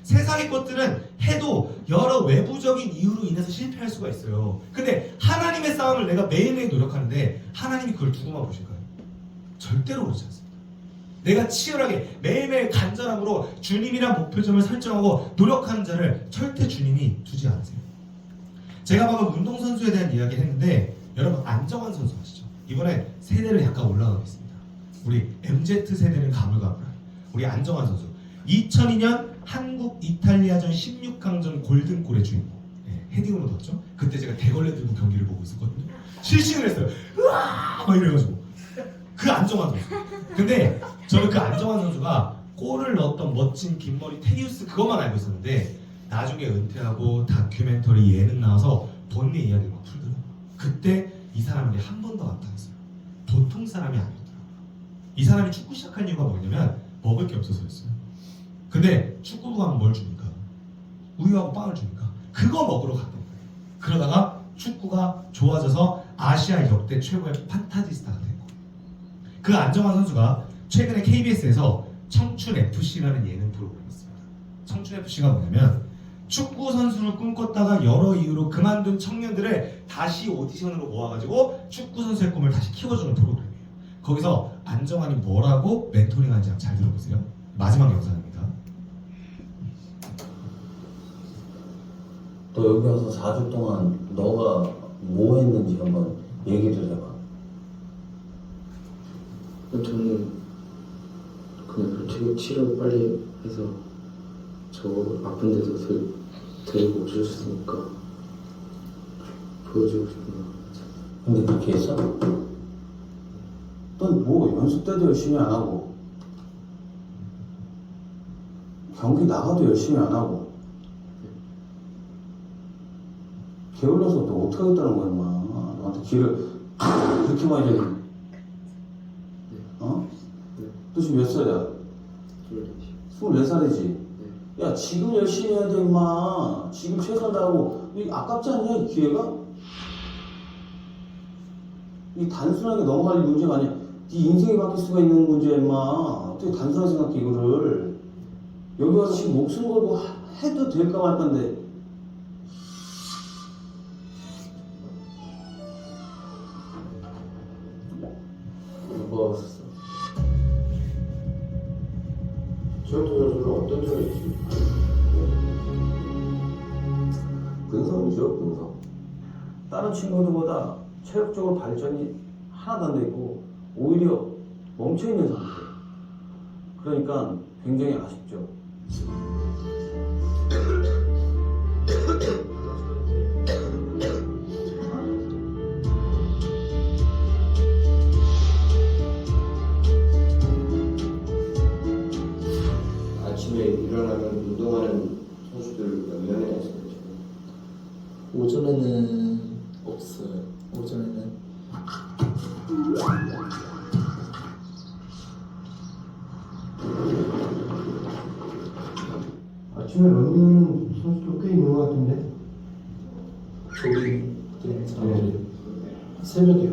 세상의 것들은 해도 여러 외부적인 이유로 인해서 실패할 수가 있어요. 근데 하나님의 싸움을 내가 매일매일 노력하는데 하나님이 그걸 두고만 보실까요? 절대로 그렇지 않습니다. 내가 치열하게 매일매일 간절함으로 주님이란 목표점을 설정하고 노력하는 자를 절대 주님이 두지 않으세요. 제가 방금 운동선수에 대한 이야기를 했는데 여러분 안정환 선수 아시죠? 이번에 세대를 약간 올라가겠습니다. 우리 MZ세대는 가물가물한 우리 안정환 선수 2002년 한국 이탈리아전 16강전 골든골의 주인공. 헤딩으로 넣었죠. 그때 제가 대걸레 들고 경기를 보고 있었거든요. 실신을 했어요. 으아! 막 이래가지고 그 안정환 선수. 근데 저는 그 안정환 선수가 골을 넣었던 멋진 긴 머리 테리우스 그것만 알고 있었는데 나중에 은퇴하고 다큐멘터리 예능 나와서 본인의 이야기를 막 풀더라고요. 그때 이 사람에게 한 번 더 나타났어요. 보통 사람이 아니었더라고요. 이 사람이 축구 시작한 이유가 뭐냐면 먹을 게 없어서였어요. 근데 축구부 가면 뭘 줍니까? 우유하고 빵을 줍니까? 그거 먹으러 갔던 거예요. 그러다가 축구가 좋아져서 아시아 역대 최고의 판타지스타가 된 거예요. 그 안정환 선수가 최근에 KBS에서 청춘FC라는 예능 프로그램이 있습니다. 청춘FC가 뭐냐면 축구 선수를 꿈꿨다가 여러 이유로 그만둔 청년들을 다시 오디션으로 모아가지고 축구 선수의 꿈을 다시 키워주는 프로그램이에요. 거기서 안정환이 뭐라고 멘토링하는지 한번 잘 들어보세요. 마지막 영상입니다. 너 여기 와서 4주 동안 너가 뭐 했는지 한번 얘기를 해봐. 저는 그냥 치료 빨리 해서 저 아픈 데서 데리고 오실 수 있으니까 보여주고 싶구나. 근데 그렇게 했어? 넌 뭐 연습 때도 열심히 안 하고 경기 나가도 열심히 안 하고 게을러서 너 어떻게 하겠다는 거야 인마. 너한테 길을 그렇게 많이 줬는데 어? 너 지금 몇 살이야? 24살이지? 야 지금 열심히 해야 돼 임마. 지금 최선 다하고 이 아깝지 않냐 이 기회가? 이 단순하게 넘어갈 문제가 아니야. 네 인생이 바뀔 수가 있는 문제야 임마. 어떻게 단순하게 생각해 이거를. 여기 와서 지금 목숨 걸고 해도 될까 말 건데. 뭐 했었어? 저한테 어떤 점이 있지? 근성이죠, 근성. 다른 친구들보다 체력적으로 발전이 하나도 안 돼 있고 오히려 멈춰 있는 상태. 그러니까 굉장히 아쉽죠. 아침에 일어나면 운동하는 선수들 몇 명이나 있어요? 지금? 오전에는 없어요. 오전에는 아침에 런닝 선수도 꽤 있는 것 같은데? 조깅 뛰는 사람들이 새벽이요.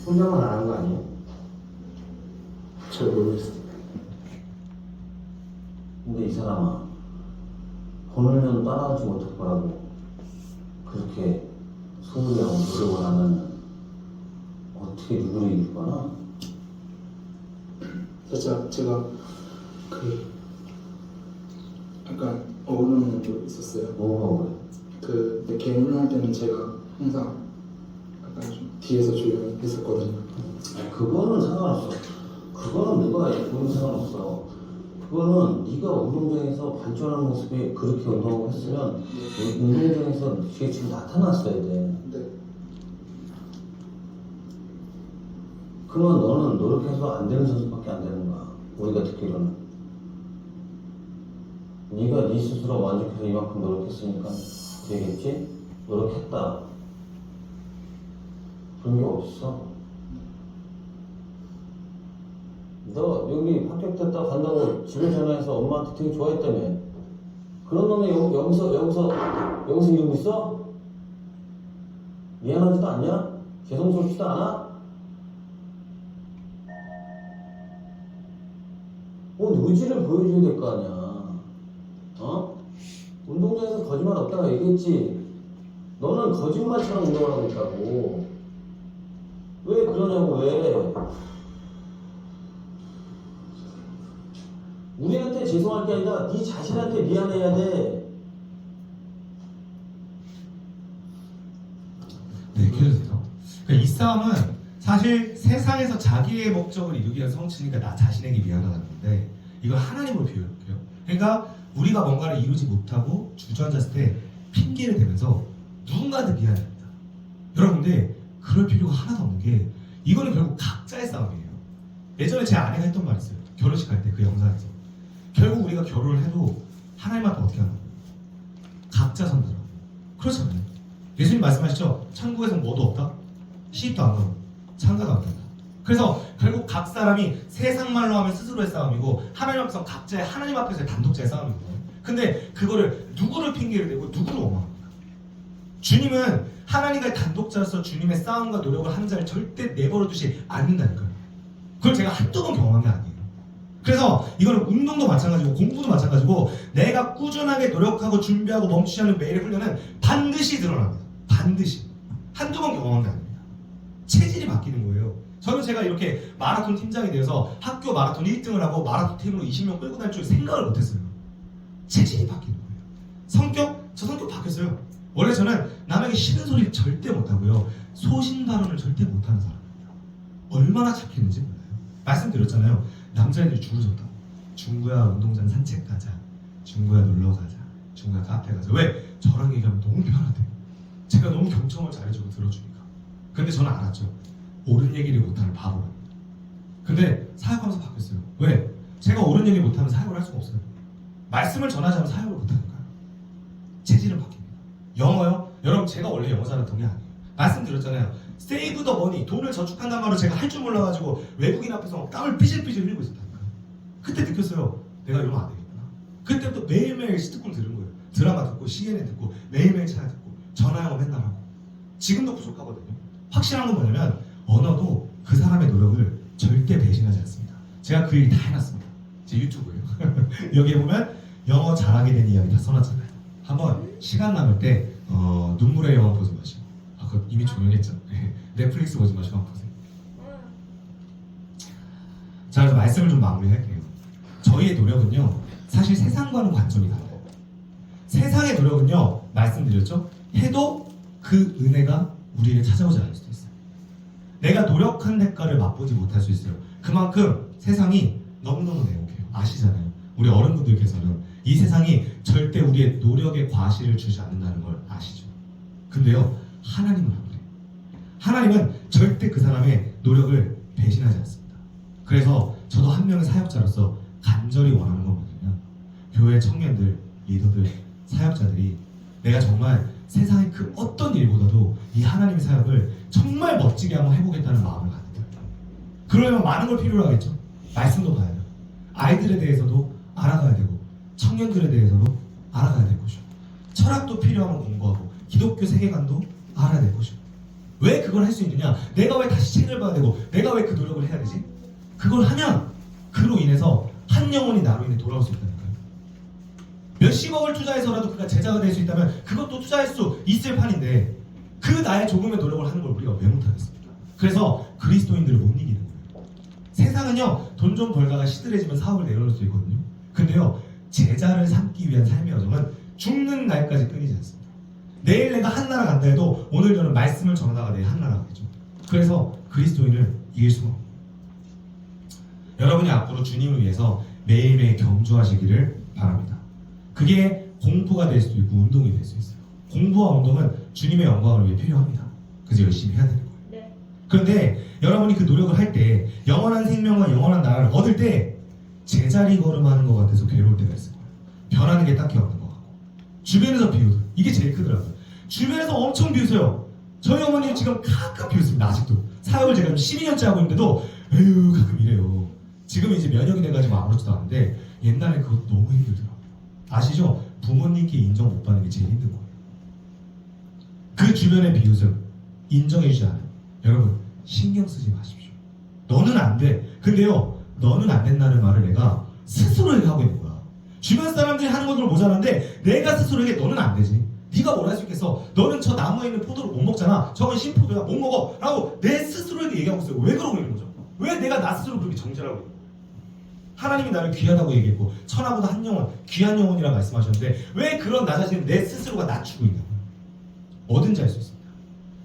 혼자만 안 하는 거 아니에요? 잘 모르겠어요. 근데 이 사람아, 오늘은 따라하지 못할 거라고 그렇게 소문이하고 노력을 하면 어떻게 누구를 이길 거나? 살짝 제가 약간 어울리는 게 있었어요. 뭐가 그래? 내 개인을 할 때는 제가 항상 약간 좀 뒤에서 조용히 했었거든요. 그거는 상관없어. 그거는 누가 보는 상관없어. 그거는 네가 운동장에서 발전하는 모습이 그렇게 운동을 했으면 운동장에서 뒤에 지금 나타났어야 돼. 네. 그러면 너는 노력해서 안 되는 선수밖에 안 되는 거야. 우리가 듣기로는. 네가 네 스스로 만족해서 이만큼 노력했으니까 되겠지? 노력했다. 그런 게 없어. 너 여기 합격됐다 간다고 집에 전화해서 엄마한테 되게 좋아했다며. 그런 놈이 여기서 이러고 있어? 미안하지도 않냐? 죄송스럽지도 않아? 뭔 의지를 보여줘야 될 거 아니야. 어? 운동장에서 거짓말 없다가 얘기했지. 너는 거짓말처럼 운동을 하고 있다고. 왜 그러냐고 왜? 우리한테 죄송할 게 아니라 네 자신한테 미안해야 돼. 네, 계속해요. 그러니까 이 싸움은 사실 세상에서 자기의 목적을 이루기 위한 성취니까 나 자신에게 미안하다는 건데 이걸 하나님으로 비유해볼게요. 그러니까 우리가 뭔가를 이루지 못하고 주저앉았을 때 핑계를 대면서 누군가한테 미안합니다. 여러분들 그럴 필요가 하나도 없는 게 이거는 결국 각자의 싸움이에요. 예전에 제 아내가 했던 말이 있어요. 결혼식 할 때 그 영상에서 결국 우리가 결혼을 해도 하나님 앞에 어떻게 하는 거예요? 각자 선더라. 그렇지 않아요? 예수님 말씀하시죠? 천국에서는 뭐도 없다? 시집도 안 가고 창가도 안 된다. 그래서 결국 각 사람이 세상 말로 하면 스스로의 싸움이고 하나님 앞에서 각자의 하나님 앞에서의 단독자의 싸움이거든요. 근데 그거를 누구를 핑계를 대고 누구를 원망합니까? 주님은 하나님과의 단독자로서 주님의 싸움과 노력을 하는 자를 절대 내버려두지 않는다니까요. 그걸 제가 한두 번 경험한 게 아니에요. 그래서 이거는 운동도 마찬가지고 공부도 마찬가지고 내가 꾸준하게 노력하고 준비하고 멈추지 않는 매일의 훈련은 반드시 드러납니다. 반드시. 한두 번 경험한 게 아닙니다. 체질이 바뀌는 거예요. 저는 제가 이렇게 마라톤 팀장이 되어서 학교 마라톤 1등을 하고 마라톤 팀으로 20명 끌고 다닐 줄 생각을 못했어요. 체질이 바뀌는 거예요. 저 성격 바뀌었어요. 원래 저는 남에게 싫은 소리를 절대 못하고요. 소신 발언을 절대 못하는 사람입니다. 얼마나 착했는지 몰라요. 말씀드렸잖아요. 남자애들이 줄을 섰다. 중구야 운동장 산책 가자. 중구야 놀러 가자. 중구야 카페 가자. 왜? 저랑 얘기하면 너무 편하대. 제가 너무 경청을 잘해주고 들어주니까. 근데 저는 알았죠. 옳은 얘기를 못하는 바보라고. 근데 사역하면서 바뀌었어요. 왜? 제가 옳은 얘기 못하면 사역을 할 수가 없어요. 말씀을 전하자면 사역을 못하니까요. 체질은 바뀝니다. 영어요? 여러분 제가 원래 영어 잘했던 게 아니에요. 말씀드렸잖아요. 세이브 더 머니, 돈을 저축한다는 말을 제가 할 줄 몰라가지고 외국인 앞에서 땀을 삐질삐질 흘리고 있었다니까요. 그때 느꼈어요. 내가 이러면 안 되겠구나. 그때부터 매일매일 시트콤 들은 거예요. 드라마 듣고 CNN 듣고 매일매일 찬양 듣고 전화 영어 맨날 하고. 지금도 부족하거든요. 확실한 건 뭐냐면 언어도 그 사람의 노력을 절대 배신하지 않습니다. 제가 그 얘기 다 해놨습니다. 제 유튜브예요. 여기에 보면 영어 잘하게 된 이야기 다 써놨잖아요. 한번 시간 남을 때 눈물의 영화 보지 마시고 그거 이미 조용했죠. 넷플릭스 보지 마시고 한번 보세요. 자, 그래서 말씀을 좀 마무리할게요. 저희의 노력은요 사실 세상과는 관점이 달라요. 세상의 노력은요 말씀드렸죠? 해도 그 은혜가 우리를 찾아오지 않을 수도 있어요. 내가 노력한 대가를 맛보지 못할 수 있어요. 그만큼 세상이 너무너무 내용해요. 아시잖아요. 우리 어른분들께서는 이 세상이 절대 우리의 노력의 과실을 주지 않는다는 걸 아시죠? 근데요 하나님은 안 그래요. 하나님은 절대 그 사람의 노력을 배신하지 않습니다. 그래서 저도 한 명의 사역자로서 간절히 원하는 건 뭐냐면 교회 청년들, 리더들, 사역자들이 내가 정말 세상의 그 어떤 일보다도 이 하나님의 사역을 정말 멋지게 한번 해보겠다는 마음을 갖는 거예요. 그러려면 많은 걸 필요로 하겠죠. 말씀도 봐야 돼요. 아이들에 대해서도 알아가야 되고 청년들에 대해서도 알아가야 될 것이고 철학도 필요하면 공부하고 기독교 세계관도 알아야 될 것이고 왜 그걸 할 수 있느냐? 내가 왜 다시 책을 봐야 되고 내가 왜 그 노력을 해야 되지? 그걸 하면 그로 인해서 한 영혼이 나로 인해 돌아올 수 있다니까요. 몇십억을 투자해서라도 그가 제자가 될 수 있다면 그것도 투자할 수 있을 판인데 그 나의 조금의 노력을 하는 걸 우리가 왜 못하겠습니까? 그래서 그리스도인들을 못 이기는 거예요. 세상은요 돈 좀 벌다가 시들해지면 사업을 내려놓을 수 있거든요. 근데요 제자를 삼기 위한 삶의 여정은 죽는 날까지 끊이지 않습니다. 내일 내가 한나라 간다 해도 오늘 저는 말씀을 전하다가 내일 한나라 가겠죠. 그래서 그리스도인을 이길 수가 없습니다. 여러분이 앞으로 주님을 위해서 매일매일 경주하시기를 바랍니다. 그게 공부가 될 수도 있고 운동이 될 수 있어요. 공부와 운동은 주님의 영광을 위해 필요합니다. 그래서 열심히 해야 되는 거예요. 네. 그런데 여러분이 그 노력을 할 때 영원한 생명과 영원한 나라를 얻을 때 제자리 걸음하는 것 같아서 괴로울 때가 있을 거예요. 변하는 게 딱히 없는 것 같고 주변에서 비웃어요. 이게 제일 크더라고요. 주변에서 엄청 비웃어요. 저희 어머니 지금 가끔 비웃습니다. 아직도 사역을 제가 12년째 하고 있는데도 에휴 가끔 이래요. 지금 이제 면역이 돼가지고 아무렇지도 않은데 옛날에 그것도 너무 힘들더라고요. 아시죠? 부모님께 인정 못 받는 게 제일 힘든 거예요. 그 주변의 비웃음 인정해주지 않아요. 여러분 신경 쓰지 마십시오. 너는 안 돼. 근데요 너는 안 된다는 말을 내가 스스로에게 하고 있는 거야. 주변 사람들이 하는 것으로 모자란데 내가 스스로에게 너는 안 되지. 네가 뭘 할 수 있겠어. 너는 저 나무에 있는 포도를 못 먹잖아. 저건 신포도야 못 먹어 라고 내 스스로에게 얘기하고 있어요. 왜 그러고 있는 거죠? 왜 내가 나 스스로 그렇게 정죄하고 있는 거야? 하나님이 나를 귀하다고 얘기했고 천하보다 한 영혼, 귀한 영혼이라 말씀하셨는데 왜 그런 나 자신을 내 스스로가 낮추고 있는 거야? 뭐든지 할 수 있습니다.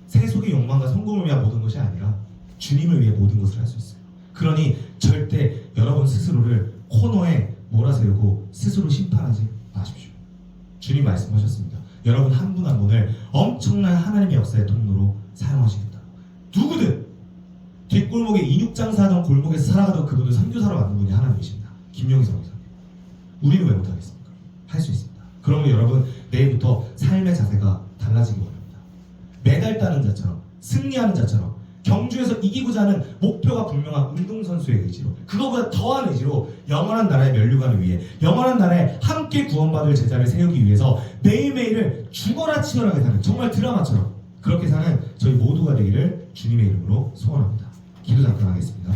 세속의 욕망과 성공을 위한 모든 것이 아니라 주님을 위해 모든 것을 할 수 있어요. 그러니 절대 여러분 스스로를 코너에 몰아세우고 스스로 심판하지 마십시오. 주님 말씀하셨습니다. 여러분 한 분 한 분을 엄청난 하나님의 역사의 통로로 사용하시겠다. 누구든 뒷골목에 인육장사하던 골목에서 살아가던 그분을 선교사로 만든 분이 하나님이십니다. 김용희 선교사님. 우리는 왜 못하겠습니까? 할 수 있습니다. 그러면 여러분 내일부터 삶의 자세가 달라지기 바랍니다. 매달 따는 자처럼 승리하는 자처럼 경주에서 이기고자 하는 목표가 분명한 운동선수의 의지로, 그거보다 더한 의지로 영원한 나라의 면류관을 위해, 영원한 나라에 함께 구원받을 제자를 세우기 위해서 매일매일을 죽어라 치열하게 사는, 정말 드라마처럼 그렇게 사는 저희 모두가 되기를 주님의 이름으로 소원합니다. 기도 잠깐 하겠습니다.